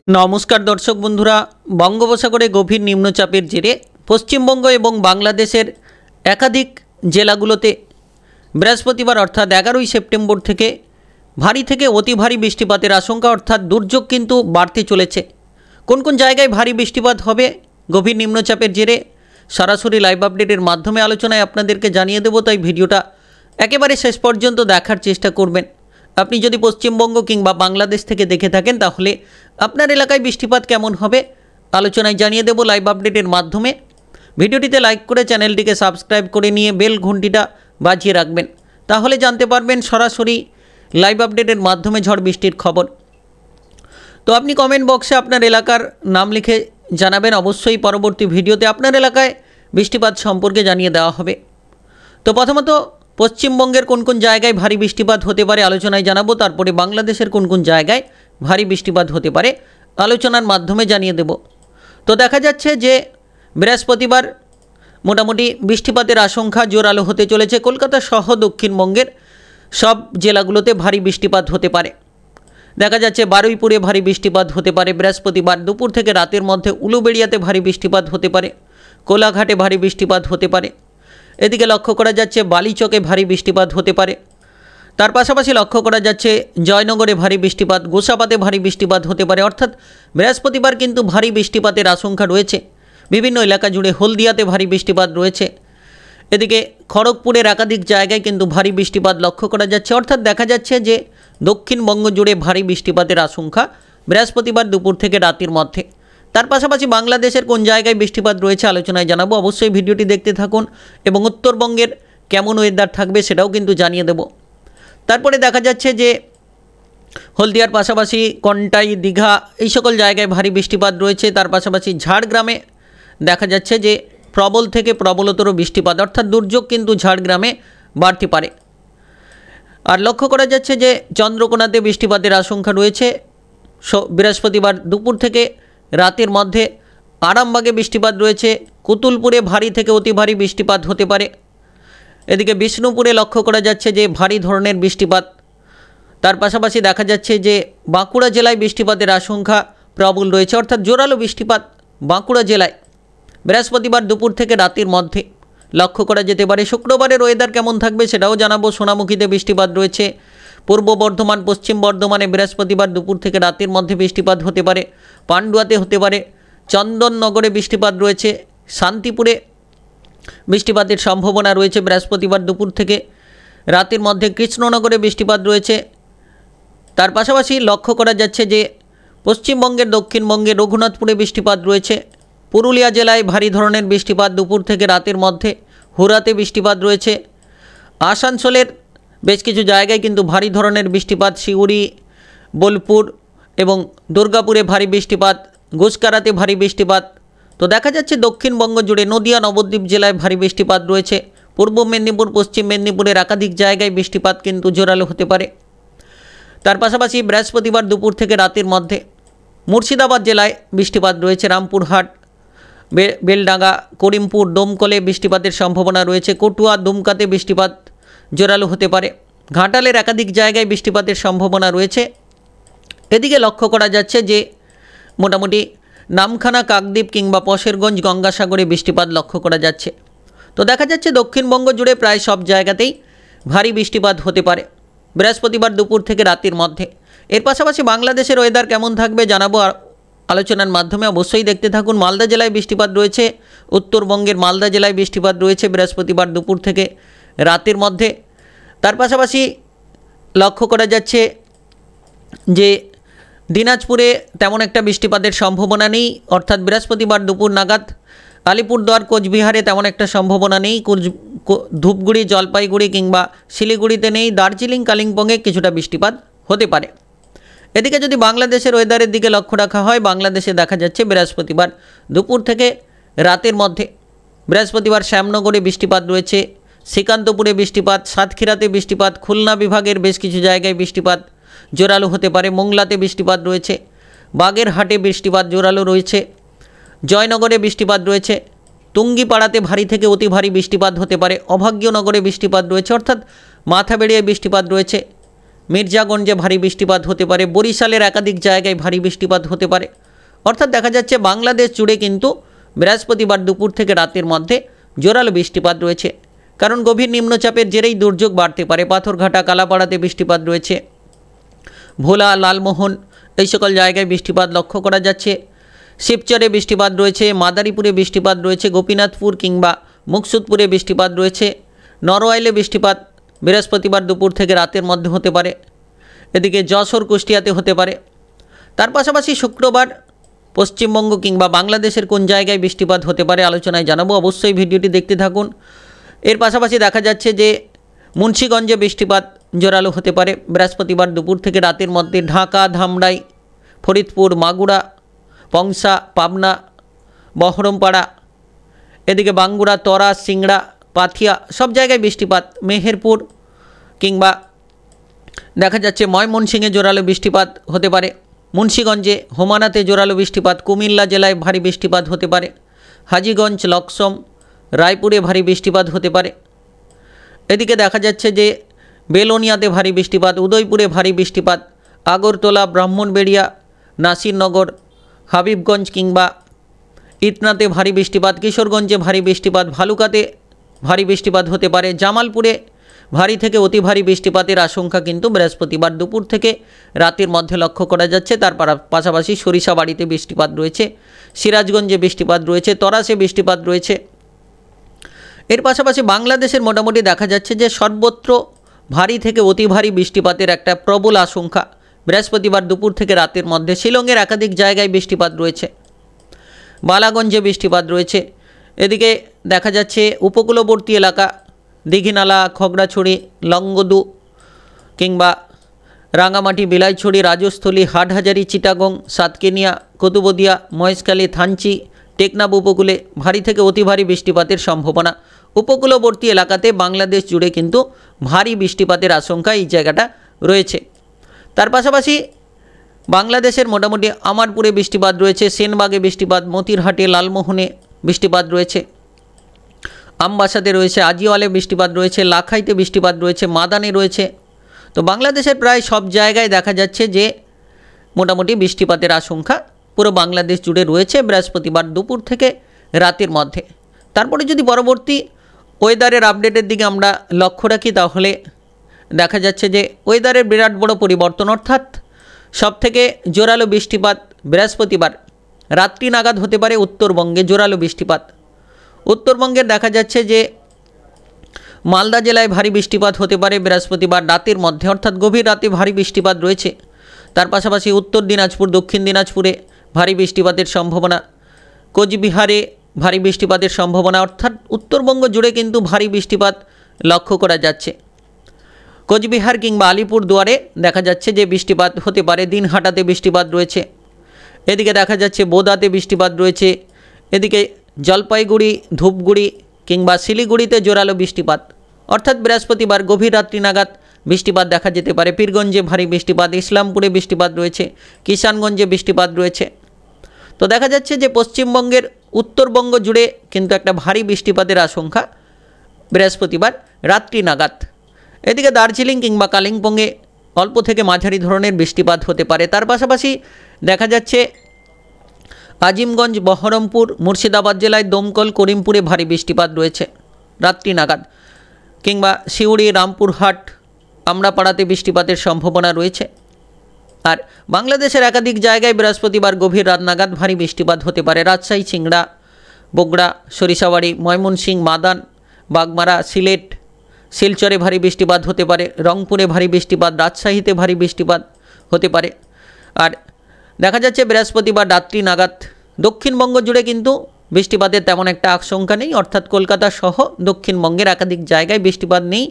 নমস্কার দর্শক বন্ধুরা, বঙ্গোপসাগরে গভীর নিম্নচাপের জেরে পশ্চিমবঙ্গ এবং বাংলাদেশের একাধিক জেলাগুলোতে বৃহস্পতিবার অর্থাৎ 11ই সেপ্টেম্বর থেকে ভারী থেকে অতি ভারী বৃষ্টিপাতের আশঙ্কা অর্থাৎ দুর্যোগ কিন্তু বাড়তে চলেছে। কোন কোন জায়গায় ভারী বৃষ্টিপাত হবে গভীর নিম্নচাপের জেরে সরাসরি লাইভ আপডেটের মাধ্যমে আলোচনায় আপনাদেরকে জানিয়ে দেব, তাই ভিডিওটা একেবারে শেষ পর্যন্ত দেখার চেষ্টা করবেন। আপনি যদি পশ্চিমবঙ্গ কিংবা বাংলাদেশ থেকে দেখে থাকেন তাহলে আপনার এলাকায় বৃষ্টিপাত কেমন হবে আলোচনায় জানিয়ে দেব লাইভ আপডেটের মাধ্যমে। ভিডিওটিতে লাইক করে চ্যানেলটিকে সাবস্ক্রাইব করে নিয়ে বেল ঘন্টিটা বাজিয়ে রাখবেন, তাহলে জানতে পারবেন সরাসরি লাইভ আপডেটের মাধ্যমে ঝড় বৃষ্টির খবর। তো আপনি কমেন্ট বক্সে আপনার এলাকার নাম লিখে জানাবেন, অবশ্যই পরবর্তী ভিডিওতে আপনার এলাকায় বৃষ্টিপাত সম্পর্কে জানিয়ে দেওয়া হবে। তো প্রথমত পশ্চিমবঙ্গের কোন কোন জায়গায় ভারী বৃষ্টিপাত হতে পারে আলোচনায় জানাবো, তারপরে বাংলাদেশের কোন কোন জায়গায় ভারী বৃষ্টিপাত হতে পারে আলোচনার মাধ্যমে জানিয়ে দেব। তো দেখা যাচ্ছে যে বৃহস্পতিবার মোটামুটি বৃষ্টিপাতের আশঙ্কা জোরালো হতে চলেছে। কলকাতা সহ দক্ষিণবঙ্গের সব জেলাগুলোতে ভারী বৃষ্টিপাত হতে পারে। দেখা যাচ্ছে বারুইপুরে ভারী বৃষ্টিপাত হতে পারে বৃহস্পতিবার দুপুর থেকে রাতের মধ্যে। উলুবেড়িয়াতে ভারী বৃষ্টিপাত হতে পারে, কোলাঘাটে ভারী বৃষ্টিপাত হতে পারে। এদিকে লক্ষ্য করা যাচ্ছে বালিচকে ভারী বৃষ্টিপাত হতে পারে। তার পাশাপাশি লক্ষ্য করা যাচ্ছে জয়নগরে ভারী বৃষ্টিপাত, গোসাবাতে ভারী বৃষ্টিপাত হতে পারে। অর্থাৎ বৃহস্পতিবার কিন্তু ভারী বৃষ্টিপাতের আশঙ্কা রয়েছে বিভিন্ন এলাকা জুড়ে। হলদিয়াতে ভারী বৃষ্টিপাত রয়েছে। এদিকে খড়গপুরের একাধিক জায়গায় কিন্তু ভারী বৃষ্টিপাত লক্ষ্য করা যাচ্ছে। অর্থাৎ দেখা যাচ্ছে যে দক্ষিণবঙ্গ জুড়ে ভারী বৃষ্টিপাতের আশঙ্কা বৃহস্পতিবার দুপুর থেকে রাতের মধ্যে। তার পাশাপাশি বাংলাদেশের কোন জায়গায় বৃষ্টিপাত রয়েছে আলোচনায় জানাবো, অবশ্যই ভিডিওটি দেখতে থাকুন। এবং উত্তরবঙ্গের কেমন ওয়েদার থাকবে সেটাও কিন্তু জানিয়ে দেব। তারপরে দেখা যাচ্ছে যে হলদিয়ার পাশাপাশি কন্টাই, দীঘা এই সকল জায়গায় ভারী বৃষ্টিপাত রয়েছে। তার পাশাপাশি ঝাড়গ্রামে দেখা যাচ্ছে যে প্রবল থেকে প্রবলতর বৃষ্টিপাত অর্থাৎ দুর্যোগ কিন্তু ঝাড়গ্রামে বাড়তে পারে। আর লক্ষ্য করা যাচ্ছে যে চন্দ্রকোনাতে বৃষ্টিপাতের আশঙ্কা রয়েছে বৃহস্পতিবার দুপুর থেকে রাতের মধ্যে। আরামবাগে বৃষ্টিপাত রয়েছে। কুতুলপুরে ভারী থেকে অতি ভারী বৃষ্টিপাত হতে পারে। এদিকে বিষ্ণুপুরে লক্ষ্য করা যাচ্ছে যে ভারী ধরনের বৃষ্টিপাত। তার পাশাপাশি দেখা যাচ্ছে যে বাঁকুড়া জেলায় বৃষ্টিপাতের আশঙ্কা প্রবল রয়েছে অর্থাৎ জোরালো বৃষ্টিপাত বাঁকুড়া জেলায় বৃহস্পতিবার দুপুর থেকে রাতের মধ্যে লক্ষ্য করা যেতে পারে। শুক্রবারের ওয়েদার কেমন থাকবে সেটাও জানাবো। সোনামুখীতে বৃষ্টিপাত রয়েছে। পূর্ব বর্ধমান, পশ্চিম বর্ধমানে বৃহস্পতিবার দুপুর থেকে রাতের মধ্যে বৃষ্টিপাত হতে পারে। পান্ডুয়াতে হতে পারে। চন্দননগরে বৃষ্টিপাত রয়েছে। শান্তিপুরে বৃষ্টিপাতের সম্ভাবনা রয়েছে বৃহস্পতিবার দুপুর থেকে রাতের মধ্যে। কৃষ্ণনগরে বৃষ্টিপাত রয়েছে। তার পাশাপাশি লক্ষ্য করা যাচ্ছে যে পশ্চিমবঙ্গের দক্ষিণবঙ্গে রঘুনাথপুরে বৃষ্টিপাত রয়েছে। পুরুলিয়া জেলায় ভারী ধরনের বৃষ্টিপাত দুপুর থেকে রাতের মধ্যে। হুরাতে বৃষ্টিপাত রয়েছে। আসানসোলের বেশ কিছু জায়গায় কিন্তু ভারী ধরনের বৃষ্টিপাত। সিউড়ি, বোলপুর এবং দুর্গাপুরে ভারী বৃষ্টিপাত। গুসকারাতে ভারী বৃষ্টিপাত। তো দেখা যাচ্ছে দক্ষিণবঙ্গ জুড়ে নদিয়া, নবদ্বীপ জেলায় ভারী বৃষ্টিপাত রয়েছে। পূর্ব মেদিনীপুর, পশ্চিম মেদিনীপুরের একাধিক জায়গায় বৃষ্টিপাত কিন্তু জোরালো হতে পারে। তার পাশাপাশি বৃহস্পতিবার দুপুর থেকে রাতের মধ্যে মুর্শিদাবাদ জেলায় বৃষ্টিপাত রয়েছে। রামপুরহাট, বেলডাঙ্গা, করিমপুর, ডোমকলে বৃষ্টিপাতের সম্ভাবনা রয়েছে। কটুয়া, দুমকাতে বৃষ্টিপাত জোরালো হতে পারে। ঘাটালের একাধিক জায়গায় বৃষ্টিপাতের সম্ভাবনা রয়েছে। এদিকে লক্ষ্য করা যাচ্ছে যে মোটামুটি নামখানা, কাকদ্বীপ কিংবা পশেরগঞ্জ, গঙ্গাসাগরে বৃষ্টিপাত লক্ষ্য করা যাচ্ছে। তো দেখা যাচ্ছে দক্ষিণবঙ্গ জুড়ে প্রায় সব জায়গাতেই ভারী বৃষ্টিপাত হতে পারে বৃহস্পতিবার দুপুর থেকে রাতের মধ্যে। এর পাশাপাশি বাংলাদেশের ওয়েদার কেমন থাকবে জানাবো আলোচনার মাধ্যমে, অবশ্যই দেখতে থাকুন। মালদা জেলায় বৃষ্টিপাত রয়েছে। উত্তরবঙ্গের মালদা জেলায় বৃষ্টিপাত রয়েছে বৃহস্পতিবার দুপুর থেকে রাতের মধ্যে। তার পাশাপাশি লক্ষ্য করা যাচ্ছে যে দিনাজপুরে তেমন একটা বৃষ্টিপাতের সম্ভাবনা নেই অর্থাৎ বৃহস্পতিবার দুপুর নাগাদ। আলিপুরদুয়ার, কোচবিহারে তেমন একটা সম্ভাবনা নেই। ধূপগুড়ি, জলপাইগুড়ি কিংবা শিলিগুড়িতে নেই। দার্জিলিং, কালিম্পংয়ে কিছুটা বৃষ্টিপাত হতে পারে। এদিকে যদি বাংলাদেশের ওয়েদারের দিকে লক্ষ্য রাখা হয়, বাংলাদেশে দেখা যাচ্ছে বৃহস্পতিবার দুপুর থেকে রাতের মধ্যে বৃহস্পতিবার শ্যামনগরে বৃষ্টিপাত রয়েছে। শ্রীকান্তপুরে বৃষ্টিপাত, সাতক্ষীরাতে বৃষ্টিপাত, খুলনা বিভাগের বেশ কিছু জায়গায় বৃষ্টিপাত জোরালো হতে পারে। মোংলাতে বৃষ্টিপাত রয়েছে। বাগেরহাটে বৃষ্টিপাত জোরালো রয়েছে। জয়নগরে বৃষ্টিপাত রয়েছে। টুঙ্গিপাড়াতে ভারী থেকে অতি ভারী বৃষ্টিপাত হতে পারে। অভাগ্যনগরে বৃষ্টিপাত রয়েছে অর্থাৎ মাথাবেড়িয়ায় বৃষ্টিপাত রয়েছে। মির্জাগঞ্জে ভারী বৃষ্টিপাত হতে পারে, বরিশালের একাধিক জায়গায় ভারী বৃষ্টিপাত হতে পারে। অর্থাৎ দেখা যাচ্ছে বাংলাদেশ জুড়ে কিন্তু বৃহস্পতিবার দুপুর থেকে রাতের মধ্যে জোরালো বৃষ্টিপাত রয়েছে। কারণ গভীর নিম্নচাপের জেরেই দুর্যোগ বাড়তে পারে। পাথরঘাটা, কালাপাড়াতে বৃষ্টিপাত রয়েছে, ভোলা, লালমোহন এই সকল জায়গায় বৃষ্টিপাত লক্ষ্য করা যাচ্ছে। শিবচরে বৃষ্টিপাত রয়েছে, মাদারীপুরে বৃষ্টিপাত রয়েছে, গোপীনাথপুর কিংবা মুকসুদপুরে বৃষ্টিপাত রয়েছে, নরওয়াইলে বৃষ্টিপাত বৃহস্পতিবার দুপুর থেকে রাতের মধ্যে হতে পারে। এদিকে যশোর, কুষ্টিয়াতে হতে পারে। তার পাশাপাশি শুক্রবার পশ্চিমবঙ্গ কিংবা বাংলাদেশের কোন জায়গায় বৃষ্টিপাত হতে পারে আলোচনায় জানাবো, অবশ্যই ভিডিওটি দেখতে থাকুন। এর পাশাপাশি দেখা যাচ্ছে যে মুন্সিগঞ্জে বৃষ্টিপাত জোরালো হতে পারে বৃহস্পতিবার দুপুর থেকে রাতের মধ্যে। ঢাকা, ধামরাই, ফরিদপুর, মাগুরা, পংসা, পাবনা, বহরমপাড়া, এদিকে বাঙ্গুরা, তরা, সিংড়া, পাথিয়া সব জায়গায় বৃষ্টিপাত। মেহেরপুর কিংবা দেখা যাচ্ছে ময়মনসিংহে জোরালো বৃষ্টিপাত হতে পারে। মুন্সিগঞ্জে, হোমানাতে জোরালো বৃষ্টিপাত। কুমিল্লা জেলায় ভারী বৃষ্টিপাত হতে পারে। হাজীগঞ্জ, লক্সম, রায়পুরে ভারী বৃষ্টিপাত হতে পারে। এদিকে দেখা যাচ্ছে যে বেলোনিয়াতে ভারী বৃষ্টিপাত, উদয়পুরে ভারী বৃষ্টিপাত, আগরতলা, ব্রাহ্মণবেড়িয়া, নাসিরনগর, হাবিবগঞ্জ কিংবা ইটনাতে ভারী বৃষ্টিপাত, কিশোরগঞ্জে ভারী বৃষ্টিপাত, ভালুকাতে ভারী বৃষ্টিপাত হতে পারে। জামালপুরে ভারী থেকে অতি ভারী বৃষ্টিপাতের আশঙ্কা কিন্তু বৃহস্পতিবার দুপুর থেকে রাতের মধ্যে লক্ষ্য করা যাচ্ছে। তার পাশাপাশি সরিষাবাড়িতে বৃষ্টিপাত রয়েছে, সিরাজগঞ্জে বৃষ্টিপাত রয়েছে, তরাসে বৃষ্টিপাত রয়েছে। এর পাশাপাশি বাংলাদেশের মোটামুটি দেখা যাচ্ছে যে সর্বত্র ভারী থেকে অতি ভারী বৃষ্টিপাতের একটা প্রবল আশঙ্কা বৃহস্পতিবার দুপুর থেকে রাতের মধ্যে। শিলংয়ের একাধিক জায়গায় বৃষ্টিপাত রয়েছে, বালাগঞ্জে বৃষ্টিপাত রয়েছে। এদিকে দেখা যাচ্ছে উপকূলবর্তী এলাকা দীঘিনালা, খগড়াছড়ি, লংগদু কিংবা রাঙামাটি, বিলাইছড়ি, রাজস্থলী, হাটহাজারি, চিটাগং, সাতকেনিয়া, কুতুবদিয়া, মহেশখালী, থানচি, টেকনাফ উপকূলে ভারী থেকে অতি ভারী বৃষ্টিপাতের সম্ভাবনা। উপকূলবর্তী এলাকাতে বাংলাদেশ জুড়ে কিন্তু ভারী বৃষ্টিপাতের আশঙ্কা এই জায়গাটা রয়েছে। তার পাশাপাশি বাংলাদেশের মোটামুটি আমারপুরে বৃষ্টিপাত রয়েছে, সেনবাগে বৃষ্টিপাত, মতিরহাটে, লালমোহনে বৃষ্টিপাত রয়েছে, আমবাসাতে রয়েছে, আজিওয়ালে বৃষ্টিপাত রয়েছে, লাখাইতে বৃষ্টিপাত রয়েছে, মাদানে রয়েছে। তো বাংলাদেশের প্রায় সব জায়গায় দেখা যাচ্ছে যে মোটামুটি বৃষ্টিপাতের আশঙ্কা পুরো বাংলাদেশ জুড়ে রয়েছে বৃহস্পতিবার দুপুর থেকে রাতের মধ্যে। তারপরে যদি পরবর্তী ওয়েদারের আপডেটের দিকে আমরা লক্ষ্য রাখি তাহলে দেখা যাচ্ছে যে ওয়েদারের বিরাট বড় পরিবর্তন, অর্থাৎ সবথেকে জোরালো বৃষ্টিপাত বৃহস্পতিবার রাত্রি নাগাদ হতে পারে উত্তরবঙ্গে জোরালো বৃষ্টিপাত। উত্তরবঙ্গের দেখা যাচ্ছে যে মালদা জেলায় ভারী বৃষ্টিপাত হতে পারে বৃহস্পতিবার রাতের মধ্যে, অর্থাৎ গভীর রাতে ভারী বৃষ্টিপাত রয়েছে। তার পাশাপাশি উত্তর দিনাজপুর, দক্ষিণ দিনাজপুরে ভারী বৃষ্টিপাতের সম্ভাবনা, কোচবিহারে ভারী বৃষ্টিপাতের সম্ভাবনা। অর্থাৎ উত্তরবঙ্গ জুড়ে কিন্তু ভারী বৃষ্টিপাত লক্ষ্য করা যাচ্ছে। কোচবিহার কিংবা আলিপুর দুয়ারে দেখা যাচ্ছে যে বৃষ্টিপাত হতে পারে। দিনহাটাতে বৃষ্টিপাত রয়েছে, এদিকে দেখা যাচ্ছে বোদাতে বৃষ্টিপাত রয়েছে, এদিকে জলপাইগুড়ি, ধূপগুড়ি কিংবা শিলিগুড়িতে জোরালো বৃষ্টিপাত। অর্থাৎ বৃহস্পতিবার গভীর রাত্রি নাগাদ বৃষ্টিপাত দেখা যেতে পারে। পীরগঞ্জে ভারী বৃষ্টিপাত, ইসলামপুরে বৃষ্টিপাত রয়েছে, কিষানগঞ্জে বৃষ্টিপাত রয়েছে। তো দেখা যাচ্ছে যে পশ্চিমবঙ্গের উত্তরবঙ্গ জুড়ে কিন্তু একটা ভারী বৃষ্টিপাতের আশঙ্কা বৃহস্পতিবার রাত্রি নাগাদ। এদিকে দার্জিলিং কিংবা কালিম্পংয়ে অল্প থেকে মাঝারি ধরনের বৃষ্টিপাত হতে পারে। তার পাশাপাশি দেখা যাচ্ছে আজিমগঞ্জ, বহরমপুর, মুর্শিদাবাদ জেলায় দমকল, করিমপুরে ভারী বৃষ্টিপাত রয়েছে রাত্রি নাগাদ, কিংবা সিউড়ি, রামপুরহাট, আমরাপাড়াতে বৃষ্টিপাতের সম্ভাবনা রয়েছে। আর বাংলাদেশের একাধিক জায়গায় বৃহস্পতিবার গভীর রাত নাগাদ ভারী বৃষ্টিপাত হতে পারে। রাজশাহী, সিংড়া, বগুড়া, সরিষাবাড়ি, ময়মনসিংহ, মাদান, বাগমারা, সিলেট, শিলচরে ভারী বৃষ্টিপাত হতে পারে। রংপুরে ভারী বৃষ্টিপাত, রাজশাহীতে ভারী বৃষ্টিপাত হতে পারে। আর দেখা যাচ্ছে বৃহস্পতিবার রাত্রি নাগাদ দক্ষিণবঙ্গ জুড়ে কিন্তু বৃষ্টিপাতের তেমন একটা আশঙ্কা নেই, অর্থাৎ কলকাতা সহ দক্ষিণবঙ্গের একাধিক জায়গায় বৃষ্টিপাত নেই।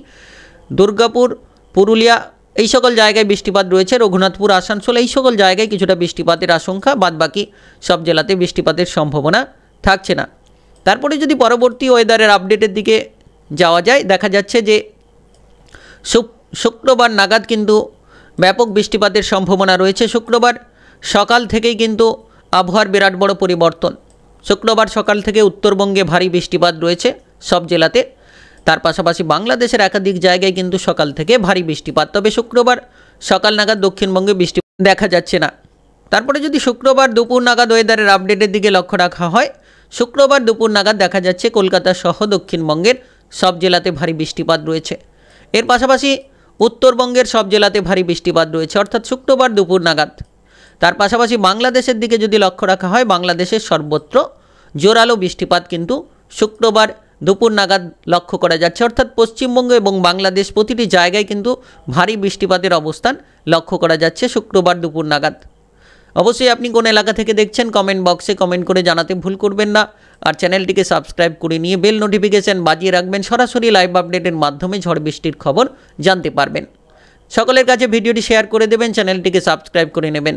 দুর্গাপুর, পুরুলিয়া এই সকল জায়গায় বৃষ্টিপাত রয়েছে, রঘুনাথপুর, আসানসোল এই সকল জায়গায় কিছুটা বৃষ্টিপাতের আশঙ্কা, বাদবাকি সব জেলাতে বৃষ্টিপাতের সম্ভাবনা থাকছে না। তারপরে যদি পরবর্তী ওয়েদারের আপডেটের দিকে যাওয়া যায়, দেখা যাচ্ছে যে শুক্রবার নাগাদ কিন্তু ব্যাপক বৃষ্টিপাতের সম্ভাবনা রয়েছে। শুক্রবার সকাল থেকেই কিন্তু আবহাওয়ার বিরাট বড় পরিবর্তন। শুক্রবার সকাল থেকে উত্তরবঙ্গে ভারী বৃষ্টিপাত রয়েছে সব জেলাতে। তার পাশাপাশি বাংলাদেশের একাধিক জায়গায় কিন্তু সকাল থেকে ভারী বৃষ্টিপাত। তবে শুক্রবার সকাল নাগাদ দক্ষিণবঙ্গে বৃষ্টি দেখা যাচ্ছে না। তারপরে যদি শুক্রবার দুপুর নাগাদ ওয়েদারের আপডেটের দিকে লক্ষ্য রাখা হয়, শুক্রবার দুপুর নাগাদ দেখা যাচ্ছে কলকাতা সহ দক্ষিণবঙ্গের সব জেলাতে ভারী বৃষ্টিপাত রয়েছে। এর পাশাপাশি উত্তরবঙ্গের সব জেলাতে ভারী বৃষ্টিপাত রয়েছে, অর্থাৎ শুক্রবার দুপুর নাগাদ। তার পাশাপাশি বাংলাদেশের দিকে যদি লক্ষ্য রাখা হয়, বাংলাদেশের সর্বত্র জোরালো বৃষ্টিপাত কিন্তু শুক্রবার দুপুর নাগাদ লক্ষ্য করা যাচ্ছে, অর্থাৎ পশ্চিমবঙ্গ এবং বাংলাদেশ প্রতিটি জায়গায় কিন্তু ভারী বৃষ্টিপাতের অবস্থান লক্ষ্য করা যাচ্ছে শুক্রবার দুপুর নাগাদ। অবশ্যই আপনি কোন এলাকা থেকে দেখছেন কমেন্ট বক্সে কমেন্ট করে জানাতে ভুল করবেন না। আর চ্যানেলটিকে সাবস্ক্রাইব করে নিয়ে বেল নোটিফিকেশান বাজিয়ে রাখবেন, সরাসরি লাইভ আপডেটের মাধ্যমে ঝড় বৃষ্টির খবর জানতে পারবেন। সকলের কাছে ভিডিওটি শেয়ার করে দেবেন, চ্যানেলটিকে সাবস্ক্রাইব করে নেবেন।